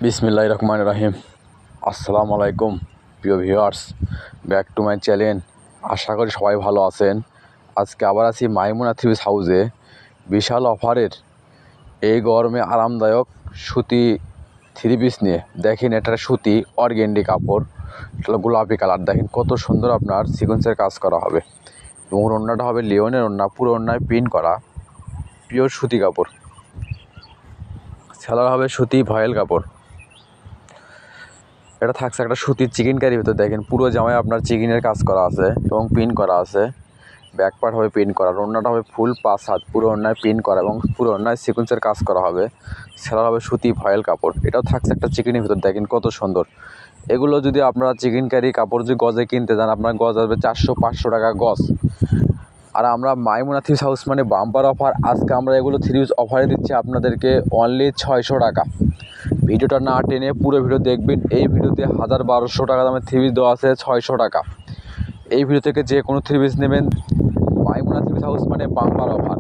বিসমিল্লাহির রহমানির রহিম। আসসালামু আলাইকুম প্রিয় viewers, back to my channel. আশা করি সবাই ভালো আছেন। আজকে আবার আছি মাইমুনা থ্রি পিস হাউসে বিশাল অফারের এই গরমে আরামদায়ক সুতি থ্রি পিস নিয়ে। দেখেন, এটা সুতি অর্গেন্ডি কাপড়, এটা গোলাপি কালার। দেখেন কত সুন্দর আপনার সিকোয়েন্সের কাজ করা হবে এবং ওড়নাটা হবে লিওনের ওড়না, পুরো ওড়নায় প্রিন্ট করা পিওর সুতি কাপড়। সেলার হবে সুতি ভয়েল কাপড়। এটা থাকছে একটা সুতির চিকেন কারির ভিতর। দেখেন পুরো জামায় আপনার চিকেনের কাজ করা আছে এবং পিন করা আছে। ব্যাক পার্ট হবে পিন করা, ওড়নাটা হবে ফুল 5 হাত, পুরো ওড়নায় পিন করা এবং পুরো ওড়নায় সিকোয়েন্সের কাজ করা হবে। সেলার হবে সুতি ভয়েল কাপড়। এটাও থাকছে একটা চিকেনের ভিতর। দেখেন কত সুন্দর। এগুলো যদি আপনারা চিকেন কারি কাপড় যদি গজে কিনতে যান, আপনার গজ আসবে 400-500 টাকা গজ। আর আমরা মাইমুনা থ্রি পিস হাউস মানে বাম্পার অফার। আজকে আমরা এগুলো থ্রি পিস অফারে দিচ্ছি আপনাদেরকে অনলি 600 টাকা। ভিডিওটা না টেনে পুরো ভিডিও দেখবেন। এই ভিডিওতে 1200 টাকা দামের থ্রি পিস দেওয়া আছে 600 টাকা। এই ভিডিও থেকে যে কোনো থ্রি পিস নেবেন, মাইমুনা থ্রি পিস হাউস মানে বাম্পার অফার।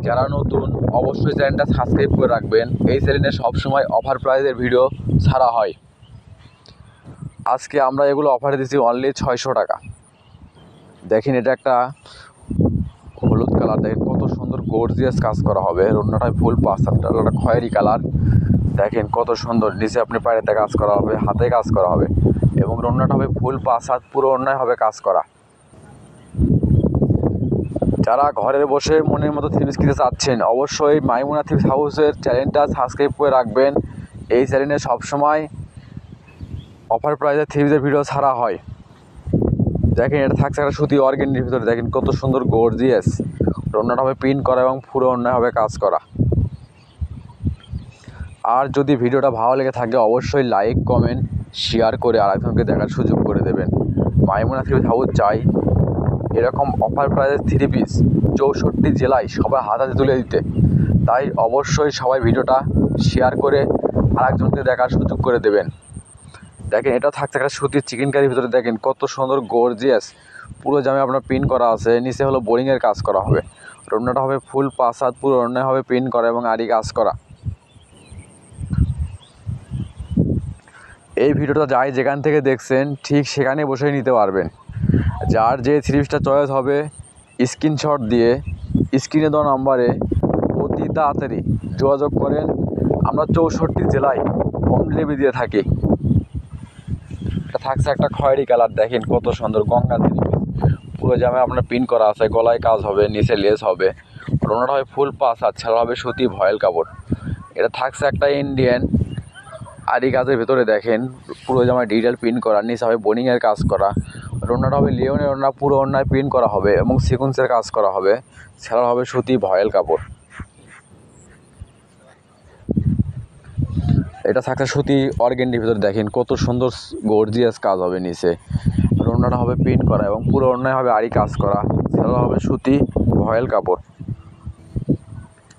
যারা নতুন অবশ্যই চ্যানেলটা সাবস্ক্রাইব করে রাখবেন। এই চ্যানেলে সবসময় অফার প্রাইজের ভিডিও ছাড়া হয়। আজকে আমরা এগুলো অফারে দিচ্ছি অনলি 600 টাকা। দেখেন, এটা একটা হলুদ কালার। দেখেন কত সুন্দর গর্জিয়াস কাজ করা হবে। ওড়নাটায় ফুল 5 হাত, একটা খয়েরি কালার। দেখেন কত সুন্দর। নিচে আপনি পায়েতে কাজ করা হবে, হাতে কাজ করা হবে এবং ওড়নাটা হবে ফুল 5 হাত, পুরো ওড়নায় হবে কাজ করা। যারা ঘরে বসে মনের মতো থ্রি পিস কিনতে চাচ্ছেন, অবশ্যই মাইমুনা থ্রি পিস হাউসের চ্যানেলটা সাবস্ক্রাইব করে রাখবেন। এই চ্যানেলে সবসময় অফার প্রাইজে থ্রি পিসের ভিডিও ছাড়া হয়। দেখেন, এটা থাকছে একটা সুতি অর্গেন্ডির ভিতরে। দেখেন কত সুন্দর গর্জিয়াস। ওড়নাটা হবে প্রিন্ট করা এবং পুরো ওড়নায় হবে কাজ করা। আর যদি ভিডিওটা ভালো লেগে থাকে অবশ্যই লাইক কমেন্ট শেয়ার করে আরেকজনকে দেখার সুযোগ করে দেবেন। মাইমুনা থ্রি পিস হাউস চাই এরকম অফার প্রাইজের থ্রি পিস 64 জেলায় সবাই হাতে তুলে দিতে। তাই অবশ্যই সবাই ভিডিওটা শেয়ার করে আরেকজনকে দেখার সুযোগ করে দেবেন। দেখেন, এটা থাকছে একটা সুতির চিকেন কারির ভিতরে। দেখেন কত সুন্দর গর্জিয়াস। পুরো জামে আপনার প্রিন্ট করা আছে, নিচে হলো বোরিংয়ের কাজ করা হবে। ওড়নাটা হবে ফুল 5 হাত, পুরো ওড়নায় হবে প্রিন্ট করা এবং আড়ি কাজ করা। এই ভিডিওটা যাই যেখান থেকে দেখছেন ঠিক সেখানে বসে নিতে পারবেন। যার যে থ্রি পিসটা চয়েস হবে স্ক্রিনশট দিয়ে স্ক্রিনে দেওয়া নাম্বারে অতি তাড়াতাড়ি যোগাযোগ করেন। আমরা 64 জেলায় হোম ডেলিভারি দিয়ে থাকি। এটা থাকছে একটা খয়েরি কালার। দেখেন কত সুন্দর গঙ্গা থ্রি পিস। পুরো জামে আপনার প্রিন্ট করা আছে, গলায় কাজ হবে, নিচে লেস হবে। ওড়নাটা হবে ফুল 5 হাত, ছেলা হবে সুতি ভয়েল কাপড়। এটা থাকছে একটা ইন্ডিয়ান আরি কাজের ভেতরে। দেখেন পুরো জামায় ডিটেল প্রিন্ট করা, নিচে হবে বোনিংয়ের কাজ করা। ওড়নাটা হবে লিওনের ওড়না, পুরো ওড়নায় প্রিন্ট করা হবে এবং সিকোয়েন্সের কাজ করা হবে। সেলার হবে সুতি ভয়েল কাপড়। এটা থাকছে সুতি অর্গেন্ডির ভিতরে। দেখেন কত সুন্দর গর্জিয়াস কাজ হবে নিচে। ওড়নাটা হবে প্রিন্ট করা এবং পুরো ওড়নায় হবে আরি কাজ করা। সেলার হবে সুতি ভয়েল কাপড়।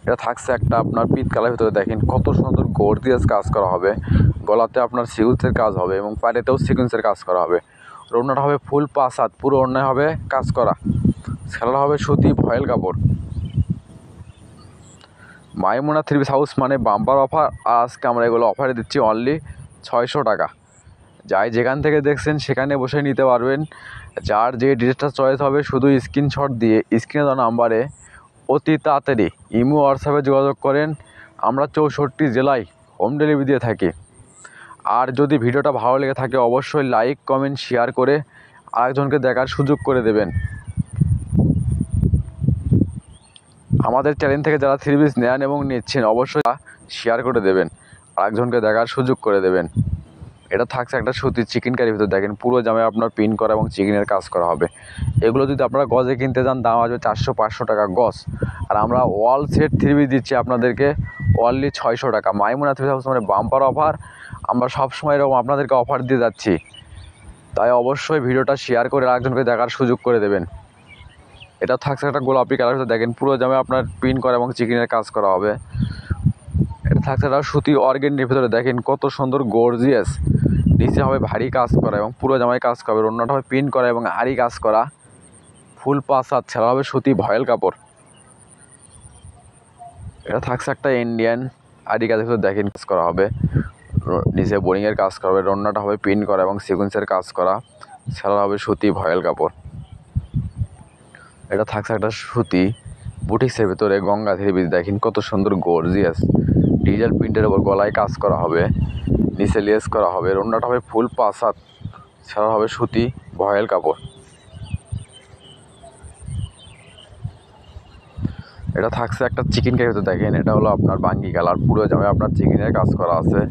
এটা থাকছে একটা আপনার পিত কালার ভিতরে। দেখেন কত সুন্দর গর্জিয়াস কাজ করা হবে। গলাতে আপনার সিকোয়েন্সের কাজ হবে এবং পায়েতেও সিকোয়েন্সের কাজ করা হবে। ওড়নাটা হবে ফুল 5 হাত, পুরো ওড়নায় হবে কাজ করা। সেলার হবে সুতি ভয়েল কাপড়। মাইমুনা থ্রি পিস হাউস মানে বাম্পার অফার। আজকে আমরা এগুলো অফারে দিচ্ছি অনলি 600 টাকা। যাই যেখান থেকে দেখছেন সেখানে বসে নিতে পারবেন। যার যে ড্রেসটা চয়েস হবে শুধু স্ক্রিনশট দিয়ে স্ক্রিনে দেওয়া নাম্বারে অতি তাড়াতাড়ি ইমো হোয়াটসঅ্যাপে যোগাযোগ করেন। আমরা 64 জেলায় হোম ডেলিভারি দিয়ে থাকি। আর যদি ভিডিওটা ভালো লেগে থাকে অবশ্যই লাইক কমেন্ট শেয়ার করে আরেকজনকে দেখার সুযোগ করে দেবেন। আমাদের চ্যানেল থেকে যারা থ্রি পিস নেন এবং নিচ্ছেন অবশ্যই শেয়ার করে দেবেন, আরেকজনকে দেখার সুযোগ করে দেবেন। এটা থাকছে একটা সুতির চিকেন কারির ভিতরে। দেখেন পুরো জামে আপনার প্রিন্ট করা এবং চিকেনের কাজ করা হবে। এগুলো যদি আপনারা গজে কিনতে যান দাম আসবে 400-500 টাকা গজ। আর আমরা ওয়াল সেট থ্রি পিস দিচ্ছি আপনাদেরকে অনলি 600 টাকা। মাইমুনা থ্রি পিস হাউস মানে বাম্পার অফার। আমরা সবসময় এরকম আপনাদেরকে অফার দিয়ে যাচ্ছি। তাই অবশ্যই ভিডিওটা শেয়ার করে আরেকজনকে দেখার সুযোগ করে দেবেন। এটা থাকছে একটা গোলাপি কালার ভিতরে। দেখেন পুরো জামে আপনার প্রিন্ট করা এবং চিকেনের কাজ করা হবে। এটা থাকছে একটা সুতি অর্গেন্ডির ভিতরে। দেখেন কত সুন্দর গর্জিয়াস। নিচে হবে ভারী কাজ করা এবং পুরো জামায় কাজ করা হবে। ওড়নাটা হবে প্রিন্ট করা এবং আড়ি কাজ করা। ফুল 5 হাত, ছেলা হবে সুতি ভয়েল কাপড়। এটা থাকছে একটা ইন্ডিয়ান আড়ি কাজের ভিতরে। দেখেন কাজ করা হবে। নিচে বোরিংয়ের কাজ করা হবে, রন্নাটা হবে প্রিন্ট করা এবং সিকোয়েন্সের কাজ করা, সেলার হবে সুতি ভয়েল কাপড়। এটা থাকছে একটা সুতি বুটিক্সের ভিতরে গঙ্গা থ্রি পিস। দেখেন কত সুন্দর গর্জিয়াস ডিজিটাল প্রিন্টের ওপর গলায় কাজ করা হবে, নিচে লেস করা হবে, রন্নাটা হবে ফুল 5 হাত, সেলার হবে সুতি ভয়েল কাপড়। এটা থাকছে একটা চিকেন কারির ভিতরে। দেখেন এটা হলো আপনার বাঙ্গি কালার, পুরো জামায় আপনার চিকেনের কাজ করা আছে,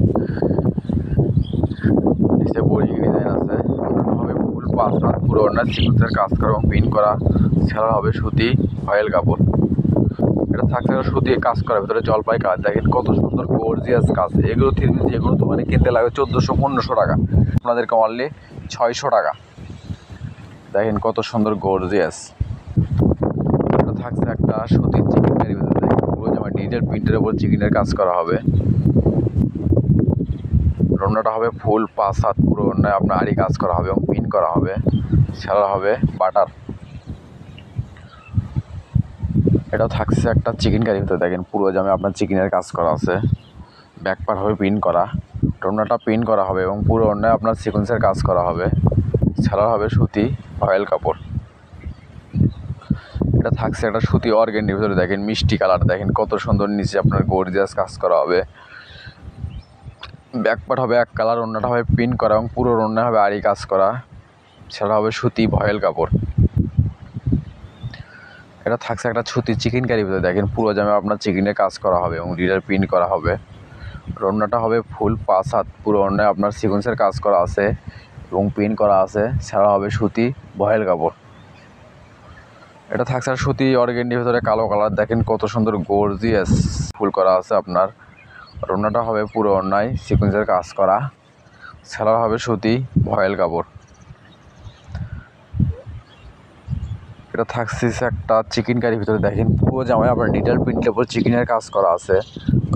নিচে বোরিং ডিজাইন আছে, রন্নাটা হবে ফুল 5 হাত, পুরো ওনার সিকোয়েন্সের কাজ করা এবং প্রিন্ট করা, সেলার হবে সুতি ভয়েল কাপড়। এটা থাকছে সুতির কাজ করার ভিতরে জলপাই কাজ। দেখেন কত সুন্দর গর্জিয়াস কাজ। এগুলো থ্রি পিস যেগুলো দোকানে কিনতে লাগে 1400-1500 টাকা, আপনাদেরকে অনলি 600 টাকা। দেখেন কত সুন্দর গর্জিয়াস। এটা থাকছে একটা সুতির চিকেন কারির ভিতরে। দেখেন পুরো জামা ডিজিটাল প্রিন্টের উপর চিকেনের কাজ করা হবে, রন্নাটা হবে ফুল 5 হাত, পুরো অন্যায় আপনার আড়ি কাজ করা হবে এবং প্রিন্ট করা হবে, সেলার হবে বাটার। এটা থাকছে একটা চিকেন কারির ভিতরে। দেখেন পুরো জামে আপনার চিকেনের কাজ করা আছে, ব্যাক পার্ট হবে প্রিন্ট করা, রন্নাটা প্রিন্ট করা হবে এবং পুরো অন্যায় আপনার সিকোয়েন্সের কাজ করা হবে, সেলার হবে সুতি ভয়েল কাপড়। এটা থাকছে একটা সুতি অর্গেন্ডির ভিতরে। দেখেন মিষ্টি কালার, দেখেন কত সুন্দর, নিচে আপনার গর্জিয়াস কাজ করা হবে, ব্যাক পার্ট হবে এক কালার, রন্নাটা হবে প্রিন্ট করা এবং পুরো রন্না হবে আড়ি কাজ করা, সেটা হবে সুতি ভয়েল কাপড়। এটা থাকছে একটা সুতি চিকেন কারির ভিতরে। দেখেন পুরো জামে আপনার চিকেনের কাজ করা হবে এবং ডিজাইন প্রিন্ট করা হবে, রন্নাটা হবে ফুল 5 হাত, পুরো অন্যায় আপনার সিকোয়েন্সের কাজ করা আছে এবং প্রিন্ট করা আছে, সেটা হবে সুতি ভয়েল কাপড়। এটা থাকছে আর সুতি অর্গেন্ডির ভিতরে কালো কালার। দেখেন কত সুন্দর গর্জিয়াস ফুল করা আছে আপনার, রন্নাটা হবে পুরো অন্যায় সিকোয়েন্সের কাজ করা, সেলার হবে সুতি ভয়েল কাপড়। এটা থাকছে একটা চিকেন কারির ভিতরে। দেখেন পুরো জামায় আপনার ডিজিটাল প্রিন্টের উপর চিকেনের কাজ করা আছে,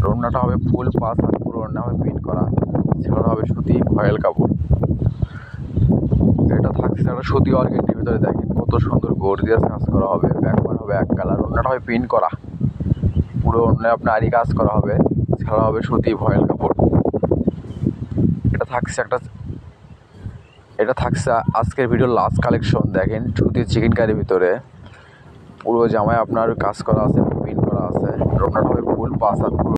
রন্নাটা হবে ফুল 5 হাত, পুরো রান্না হবে প্রিন্ট করা, সেলার হবে সুতি ভয়েল কাপড়। এটা থাকছে একটা সুতি অর্গেন্ডির ভিতরে। দেখেন কত সুন্দর গর্জিয়াস কাজ করা হবে, ব্যাক পার্ট হবে এক কালার, রন্নাটা হবে প্রিন্ট করা, পুরো অন্যায় আপনার আড়ি কাজ করা হবে, সেলার হবে সুতি ভয়েল কাপড়। এটা থাকছে আজকের ভিডিওর লাস্ট কালেকশন। দেখেন সুতির চিকেন কারির ভিতরে পুরো জামায় আপনার কাজ করা আছে, প্রিন্ট করা আছে, রন্নাটা হবে ফুল 5 হাত।